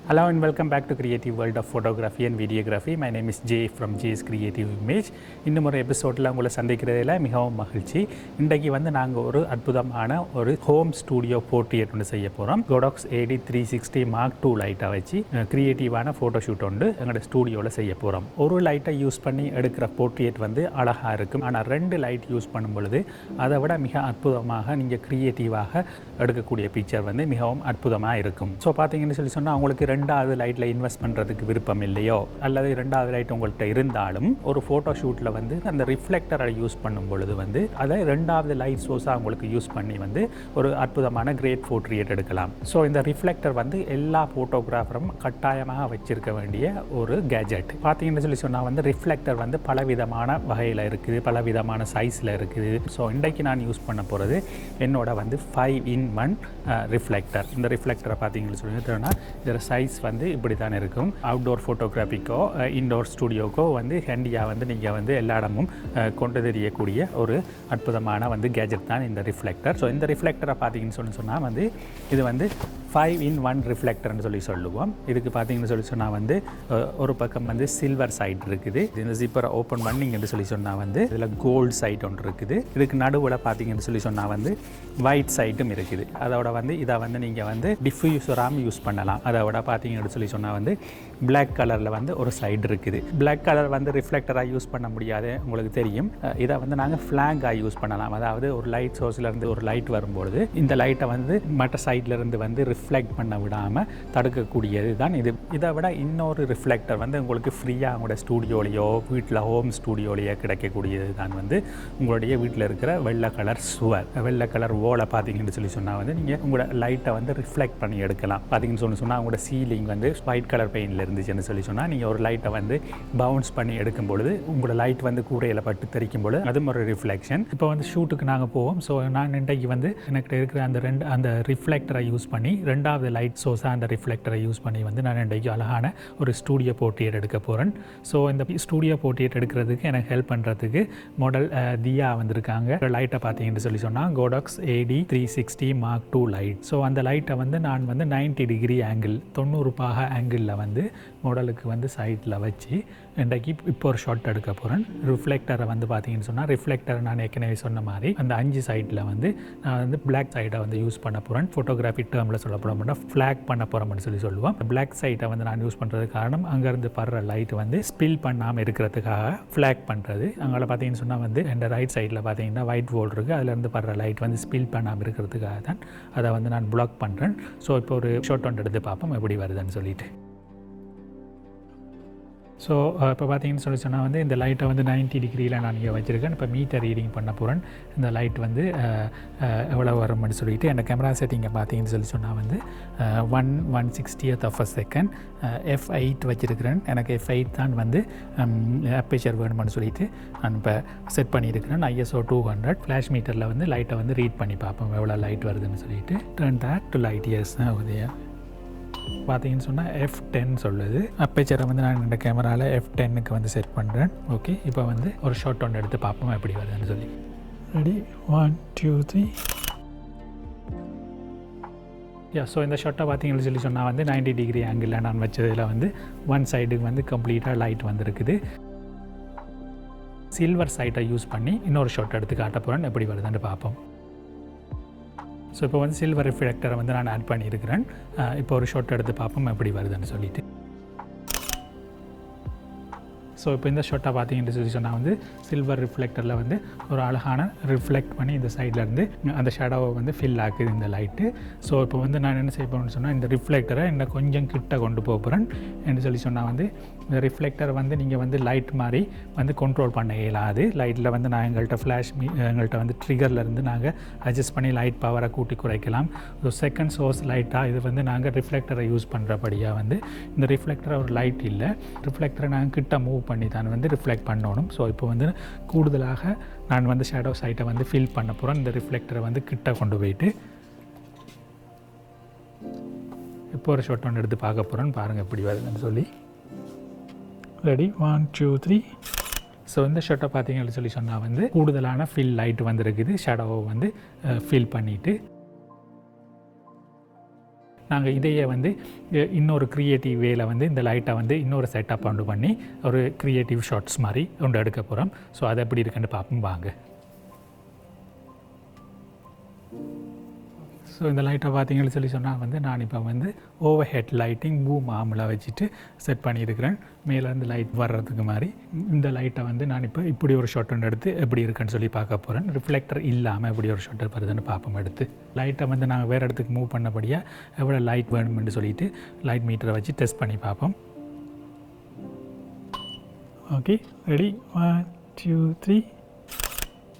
Hello and welcome back to Creative World of Photography and Videography. My name is Jay from Jay's Creative Image. இந்த ஒரு எபிசோடில் உங்களை சந்திக்கிறதுல மிகவும் மகிழ்ச்சி. இன்றைக்கு நாங்கள் ஒரு அற்புதமான ஒரு ஹோம் ஸ்டூடியோ போர்ட்ரேட் ஒன்று செய்ய போகிறோம். Godox AD360 Mark II லைட்டை வச்சு க்ரியேட்டிவான ஃபோட்டோஷூட் ஒன்று எங்களோட ஸ்டூடியோவில் செய்ய போகிறோம். ஒரு லைட்டை யூஸ் பண்ணி எடுக்கிற போர்ட்ரேட் அழகாக இருக்கும். ஆனால் 2 லைட் யூஸ் பண்ணும் பொழுது அதை விட மிக அற்புதமாக நீங்கள் க்ரியேட்டிவாக எடுக்கக்கூடிய பிக்சர் மிகவும் அற்புதமாக இருக்கும். ஸோ பார்த்தீங்கன்னு சொன்னால் உங்களுக்கு 2வது லைட்டில் இன்வெஸ்ட் பண்ணுறதுக்கு விருப்பம் இல்லையோ அல்லது 2வது லைட் உங்கள்கிட்ட இருந்தாலும் ஒரு ஃபோட்டோ ஷூட்டில் அந்த ரிஃப்ளெக்டரை யூஸ் பண்ணும் பொழுது அதை 2வது லைட் சோர்ஸாக உங்களுக்கு யூஸ் பண்ணி ஒரு அற்புதமான கிரேட் போர்ட்ரேட் எடுக்கலாம். ஸோ இந்த ரிஃப்ளெக்டர் எல்லா ஃபோட்டோகிராஃபரும் கட்டாயமாக வச்சிருக்க வேண்டிய ஒரு கேஜெட். பார்த்தீங்கன்னு சொன்னால் ரிஃப்ளெக்டர் பலவிதமான வகையில் இருக்குது, பலவிதமான சைஸில் இருக்குது. ஸோ இன்றைக்கு நான் யூஸ் பண்ண போகிறது என்னோட 5-in-1 ரிஃப்ளெக்டர். இந்த ரிஃப்ளெக்டரை பார்த்தீங்கன்னு சொன்னா இதோட சைஸ் இப்படி தான் இருக்கும். அவுட்டோர் ஃபோட்டோகிராஃபிக்கோ இன்டோர் ஸ்டூடியோக்கோ ஹேண்டியாக நீங்கள் எல்லா இடமும் கொண்டு தெரியக்கூடிய ஒரு அற்புதமான கேஜெட் தான் இந்த ரிஃப்ளெக்டர். ஸோ இந்த ரிஃப்ளெக்டரை பார்த்தீங்கன்னு சொன்னால் இது 5-in-1 ரிஃப்ளெக்டர்னு சொல்லுவோம். இதுக்கு பார்த்தீங்கன்னு சொன்னால் ஒரு பக்கம் சில்வர் சைட் இருக்குது. இந்த ஜிப்பரை ஓப்பன் பண்ணிங்கன்னு சொன்னால் இதில் கோல்டு சைட் ஒன்று இருக்குது. இதுக்கு நடுவில் பார்த்தீங்கன்னு சொன்னால் ஒயிட் சைட்டும் இருக்குது. அதோட இதை நீங்கள் டிஃப்யூசராக யூஸ் பண்ணலாம். அதோட பார்த்தீங்கன்னு சொன்னால் பிளாக் கலரில் ஒரு சைடு இருக்குது. பிளாக் கலர் ரிஃப்ளெக்டராக யூஸ் பண்ண முடியாது, உங்களுக்கு தெரியும். இதை நாங்கள் ஃப்ளாங்காக யூஸ் பண்ணலாம். அதாவது ஒரு லைட் சோர்ஸ்லேருந்து ஒரு லைட் வரும்பொழுது இந்த லைட்டை மற்ற சைட்லேருந்து ரிஃப்ளெக்ட் பண்ண விடாமல் தடுக்கக்கூடியது தான் இது. இதை விட இன்னொரு ரிஃப்ளெக்டர் உங்களுக்கு ஃப்ரீயாக உங்களோட ஸ்டூடியோலையோ வீட்டில் ஹோம் ஸ்டூடியோலையோ கிடைக்கக்கூடியது தான் உங்களுடைய வீட்டில் இருக்கிற வெள்ளை கலர் சுவர், வெள்ளை கலர் ஓலை பார்த்தீங்கன்னு சொன்னால் நீங்கள் உங்களோட லைட்டை ரிஃப்ளெக்ட் பண்ணி எடுக்கலாம். பார்த்தீங்கன்னு சொன்னால் உங்களோட சீலிங் ஒயிட் கலர் பெயிண்டில் இருந்துச்சுன்னு சொன்னால் நீங்கள் ஒரு லைட்டை பவுன்ஸ் பண்ணி எடுக்கும் பொழுது உங்களோட லைட் கூரையில் பட்டு தெரிக்கும் பொழுது அதுவும் ஒரு ரிஃப்ளெக்ஷன். இப்போ ஷூட்டுக்கு நாங்கள் போவோம். ஸோ நான் இன்றைக்கு எனக்கு இருக்கிற அந்த ரிஃப்ளெக்டரை யூஸ் பண்ணி 2வது லைட் சோர்ஸாக அந்த ரிஃப்ளெக்டரை யூஸ் பண்ணி நான் இன்றைக்கு அழகான ஒரு ஸ்டூடியோ போர்ட்ரேட் எடுக்க போகிறேன். ஸோ இந்த ஸ்டூடியோ போர்ட்ரேட் எடுக்கிறதுக்கு எனக்கு ஹெல்ப் பண்ணுறதுக்கு மாடல் தியா வந்திருக்காங்க. லைட்டை பார்த்தீங்கன்னு சொன்னால் Godox AD360 Mark II light. So அந்த லைட்டை நான் 90 டிகிரி ஆங்கிள் 90 பாக ஆங்கிளில் மாடலுக்கு சைட்டில் வச்சு இன்றைக்கு இப்போ ஒரு ஷாட் எடுக்க போகிறேன். ரிஃப்ளெக்டரை பார்த்தீங்கன்னு சொன்னால் ரிஃப்ளெக்டரை நான் ஏற்கனவே சொன்ன மாதிரி அந்த 5 சைட்டில் நான் பிளாக் சைடை யூஸ் பண்ண போகிறேன். ஃபோட்டோகிராஃபி டேர்மில் சொல்ல போகிறோம்னா ஃப்ளாக் பண்ண போகிறோம்னு சொல்லுவோம். பிளாக் சைட்டை நான் யூஸ் பண்ணுறது காரணம் அங்கேருந்து படுற லைட் ஸ்பில் பண்ணாமல் இருக்கிறதுக்காக ஃப்ளாக் பண்ணுறது. அங்கே பார்த்தீங்கன்னு சொன்னால் இந்த ரைட் சைடில் பார்த்தீங்கன்னா ஒயிட் வோல் இருக்குது, அதுலேருந்து படுற லைட் ஸ்பில் பண்ணாமல் இருக்கிறதுக்காக தான் அதை நான் பிளாக் பண்ணுறேன். ஸோ இப்போ ஒரு ஷாட் ஒன்று எடுத்து பார்ப்போம் எப்படி வருதுன்னு சொல்லிட்டு. ஸோ இப்போ பார்த்தீங்கன்னு சொன்னால் இந்த லைட்டை 90 டிகிரியில் நான் இங்கே வச்சுருக்கேன். இப்போ மீட்டர் ரீடிங் பண்ண போகிறேன். இந்த லைட் எவ்வளோ வரும்னு சொல்லிட்டு என்னோட கேமரா செட்டிங்கை பார்த்தீங்கன்னு சொன்னால் 1/160th of a second f8 வச்சுருக்கிறேன். எனக்கு f8 தான் அப்பேச்சர் வேணும்னு சொல்லிட்டு நான் இப்போ செட் பண்ணியிருக்கிறேன். ISO 200 ஃப்ளாஷ் மீட்டரில் லைட்டை ரீட் பண்ணி பார்ப்போம் எவ்வளோ லைட் வருதுன்னு சொல்லிட்டு. Turn that to light years Udaya பார்த்தீங்கன்னு சொன்னால் F10 சொல்லுது. அப்பேச்சரை நான் இந்த கேமராவில் F10க்கு செட் பண்ணுறேன். ஓகே, இப்போ ஒரு ஷாட் ஒன்று எடுத்து பார்ப்போம் எப்படி வருதுன்னு சொல்லி. ரெடி, 1 2 3. ஸோ இந்த ஷாட்டை பார்த்தீங்கன்னு சொன்னால் 90 டிகிரி ஆங்கிளில் நான் வச்சதில் ஒன் சைடுக்கு கம்ப்ளீட்டாக லைட் வந்திருக்குது. சில்வர் சைட்டை யூஸ் பண்ணி இன்னொரு ஷாட் எடுத்து காட்ட போகிறேன் எப்படி வருதுன்னு பார்ப்போம். ஸோ இப்போ சில்வர் ரிஃப்ளெக்டரை நான் ஆட் பண்ணியிருக்கிறேன். இப்போ ஒரு ஷாட் எடுத்து பார்ப்போம் எப்படி வருதுன்னு சொல்லிட்டு. ஸோ இப்போ இந்த ஷாட்டை பார்த்தீங்கன்னு சொன்னால் சில்வர் ரிஃப்ளெக்டரில் ஒரு அழகான ரிஃப்ளெக்ட் பண்ணி இந்த சைட்லேருந்து அந்த ஷேடோவை ஃபில் ஆக்குது இந்த லைட்டு. ஸோ இப்போ நான் என்ன செய்ய போகிறேன்னு சொன்னால் இந்த ரிஃப்ளெக்டரை இன்னும் கொஞ்சம் கிட்ட கொண்டு போகிறேன் என்று சொன்னால் இந்த ரிஃப்ளெக்டரை நீங்கள் லைட் மாதிரி கண்ட்ரோல் பண்ண இயலாது. லைட்டில் நான் எங்கள்கிட்ட ஃப்ளாஷ் எங்கள்கிட்ட ட்ரிகர்லேருந்து நாங்கள் அட்ஜஸ்ட் பண்ணி லைட் பவரை கூட்டி குறைக்கலாம். ஸோ செகண்ட் சோர்ஸ் லைட்டாக இது நாங்கள் ரிஃப்ளெக்டரை யூஸ் பண்ணுறபடியாக இந்த ரிஃப்ளெக்டரை ஒரு லைட் இல்லை, ரிஃப்ளெக்டரை நாங்கள் கிட்ட மூவ் பண்ணி தான் ரிஃப்ளெக்ட் பண்ணணும். ஸோ இப்போ கூடுதலாக நான் ஷேடோ சைட்டை ஃபில் பண்ண போகிறேன். இந்த ரிஃப்ளெக்டரை கிட்ட கொண்டு போயிட்டு இப்போ ஒரு ஷாட் ஒன்று எடுத்து பார்க்க போகிறேன். பாருங்கள் எப்படி வருதுன்னு சொல்லி. ரெடி, 1 2 3. ஸோ இந்த ஷாட்டை பார்த்தீங்கன்னு சொன்னால் கூடுதலான ஃபில் லைட் இருக்குது. ஷேடோவை ஃபில் பண்ணிவிட்டு நாங்கள் இதையே வந்து இன்னொரு க்ரியேட்டிவ் வேல வந்து இந்த லைட்டை வந்து இன்னொரு செட்டப் பண்ணி ஒரு க்ரியேட்டிவ் ஷார்ட்ஸ் மாதிரி ஒன்று எடுக்க போகிறோம். ஸோ அது எப்படி இருக்குன்னு பார்ப்போம் வாங்க. ஸோ இந்த லைட்டை பார்த்தீங்கன்னு சொன்னால் வந்து நான் இப்போ வந்து ஓவர் ஹெட் லைட்டிங் பூம் ஆமில் வச்சுட்டு செட் பண்ணியிருக்கிறேன். மேலேருந்து லைட் வர்றதுக்கு மாதிரி இந்த லைட்டை வந்து நான் இப்போ இப்படி ஒரு ஷாட் ஒன்று எடுத்து எப்படி இருக்குன்னு சொல்லி பார்க்க போகிறேன். ரிஃப்ளெக்டர் இல்லாமல் எப்படி ஒரு ஷாட் வருதுன்னு பார்ப்போம். எடுத்து லைட்டை வந்து நாங்கள் வேறு இடத்துக்கு மூவ் பண்ணபடியாக எவ்வளோ லைட் வேணும்னு சொல்லிவிட்டு லைட் மீட்டரை வச்சு டெஸ்ட் பண்ணி பார்ப்போம். Okay, ready, 1 2 3.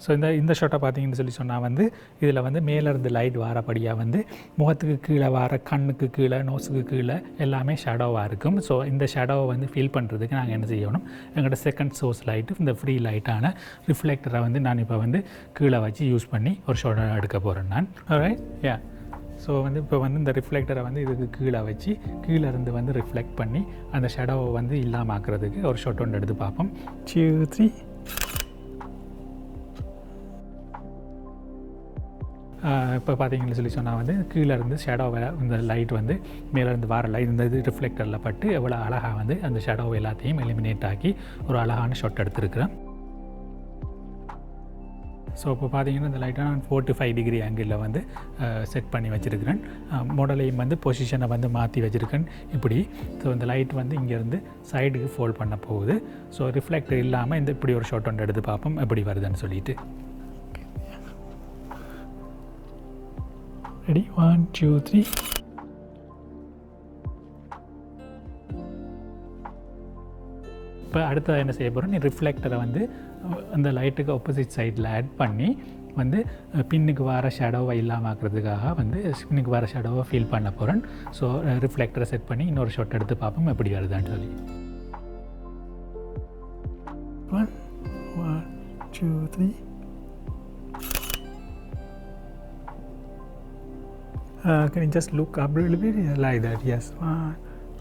ஸோ இந்த ஷாட்டை பார்த்தீங்கன்னு சொன்னால் வந்து இதில் வந்து மேலேருந்து லைட் வாரப்படியாக வந்து முகத்துக்கு கீழே வர கண்ணுக்கு கீழே நோஸுக்கு கீழே எல்லாமே ஷேடோவாக இருக்கும். ஸோ இந்த ஷேடோவை வந்து ஃபீல் பண்ணுறதுக்கு நாங்கள் என்ன செய்யணும், எங்களோட செகண்ட் சோர்ஸ் லைட்டு இந்த ஃப்ரீ லைட்டான ரிஃப்ளெக்டரை வந்து நான் இப்போ வந்து கீழே வச்சு யூஸ் பண்ணி ஒரு ஷாட்டை எடுக்க போகிறேன் நான். ரைட், யா. ஸோ வந்து இப்போ வந்து இந்த ரிஃப்ளெக்டரை வந்து இதுக்கு கீழே வச்சு கீழே இருந்து வந்து ரிஃப்ளெக்ட் பண்ணி அந்த ஷேடோவை வந்து இல்லாமல் ஆக்குறதுக்கு ஒரு ஷாட் ஒன்று எடுத்து பார்ப்போம். 2 3. இப்போ பார்த்தீங்கன்னு சொன்னால் வந்து கீழே இருந்து ஷேடோவை இந்த லைட் வந்து மேலேருந்து வர லைட் இந்த இது ரிஃப்ளெக்டரில் பட்டு எவ்வளோ அழகாக வந்து அந்த ஷேடோவை எல்லாத்தையும் எலிமினேட் ஆக்கி ஒரு அழகான ஷாட் எடுத்துருக்கிறேன். ஸோ இப்போ பார்த்தீங்கன்னா இந்த லைட்டை நான் 45 டிகிரி ஆங்கிளில் வந்து செட் பண்ணி வச்சுருக்கிறேன். மாடலையும் வந்து பொசிஷனை வந்து மாற்றி வச்சுருக்கேன் இப்படி. ஸோ இந்த லைட் வந்து இங்கேருந்து சைடுக்கு ஃபோல்ட் பண்ண போகுது. ஸோ ரிஃப்ளெக்டர் இல்லாமல் இந்த இப்படி ஒரு ஷாட் ஒன்று எடுத்து பார்ப்போம் எப்படி வருதுன்னு சொல்லிட்டு. ரெடி, 1 2 3. இப்போ அடுத்தது என்ன செய்ய போகிறோம், நீ ரிஃப்ளெக்டரை வந்து அந்த லைட்டுக்கு ஆப்போசிட் சைடில் ஆட் பண்ணி வந்து பின்னுக்கு வர ஷேடோவை இல்லாமல் ஆக்கிறதுக்காக வந்து பின்னுக்கு வர ஷேடோவை ஃபீல் பண்ண போகிறேன். ஸோ ரிஃப்ளெக்டரை செட் பண்ணி இன்னொரு ஷாட் எடுத்து பார்ப்போம் எப்படி வருதான்னு சொல்லி. 1 2 3. Can you just look up a little bit like that? Yes, 1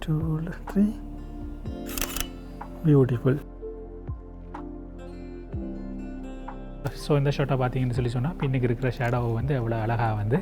2 3. Beautiful. So இந்த ஷாட்டை பார்த்தீங்கன்னு சொன்னால் பின்னுக்கு இருக்கிற ஷேடோவை வந்து எவ்வளோ அழகாக வந்து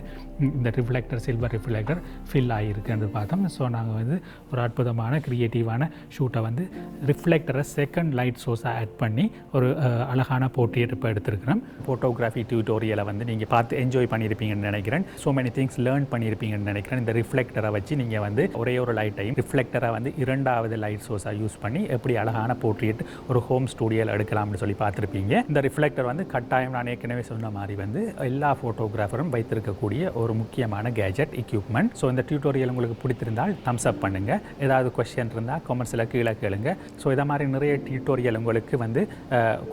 இந்த ரிஃப்ளெக்டர் சில்வர் ரிஃப்ளெக்டர் ஃபில் ஆகிருக்குன்னு பார்த்தோம். ஸோ நாங்கள் வந்து ஒரு அற்புதமான க்ரியேட்டிவான ஷூட்டை வந்து ரிஃப்ளெக்டரை செகண்ட் லைட் சோர்ஸாக ஆட் பண்ணி ஒரு அழகான போர்ட்ரேட் இப்போ எடுத்துருக்கிறோம். ஃபோட்டோகிராஃபி டியூட்டோரியலை வந்து நீங்கள் பார்த்து என்ஜாய் பண்ணியிருப்பீங்கன்னு நினைக்கிறேன். ஸோ மெனி திங்ஸ் லேர்ன் பண்ணியிருப்பீங்கன்னு நினைக்கிறேன். இந்த ரிஃப்ளெக்டரை வச்சு நீங்கள் வந்து ஒரே ஒரு லைட்டையும் ரிஃப்ளெக்டரை வந்து இரண்டாவது லைட் சோர்ஸாக யூஸ் பண்ணி எப்படி அழகான போர்ட்ரேட் ஒரு ஹோம் ஸ்டூடியோவில் எடுக்கலாம்னு சொல்லி பார்த்துருப்பீங்க. இந்த ரிஃப்ளெக்டர் வந்து கட்டாயம் நான் ஏற்கனவே சொன்ன மாதிரி வந்து எல்லா ஃபோட்டோகிராஃபரும் வைத்திருக்கக்கூடிய ஒரு முக்கியமான கேஜெட் எக்யூப்மெண்ட். ஸோ இந்த டியூட்டோரியல் உங்களுக்கு பிடித்திருந்தால் தம்ஸ் அப் பண்ணுங்கள். ஏதாவது கொஸ்டின் இருந்தால் கமெண்ட்ஸில் கீழே கேளுங்க. ஸோ இதை மாதிரி நிறைய டியூட்டோரியல் உங்களுக்கு வந்து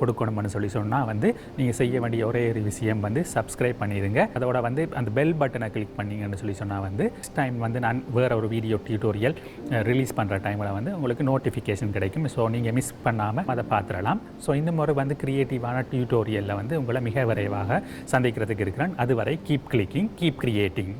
கொடுக்கணும்னு சொன்னால் வந்து நீங்கள் செய்ய வேண்டிய ஒரே ஒரு விஷயம் வந்து சப்ஸ்கிரைப் பண்ணிடுங்க. அதோட வந்து அந்த பெல் பட்டனை கிளிக் பண்ணிங்கன்னு சொன்னால் வந்து நெக்ஸ்ட் டைம் வந்து நான் வேறு ஒரு வீடியோ டியூட்டோரியல் ரிலீஸ் பண்ணுற டைமில் வந்து உங்களுக்கு நோட்டிஃபிகேஷன் கிடைக்கும். ஸோ நீங்கள் மிஸ் பண்ணாமல் அதை பார்த்துடலாம். ஸோ இந்த முறை வந்து க்ரியேட்டிவான டியூட்டோரியலில் வந்து உங்களை மிக விரைவாக சந்திக்கிறதுக்கு இருக்கிறேன். அதுவரை கீப் கிளிக்கிங், கீப் கிரியேட்டிங்.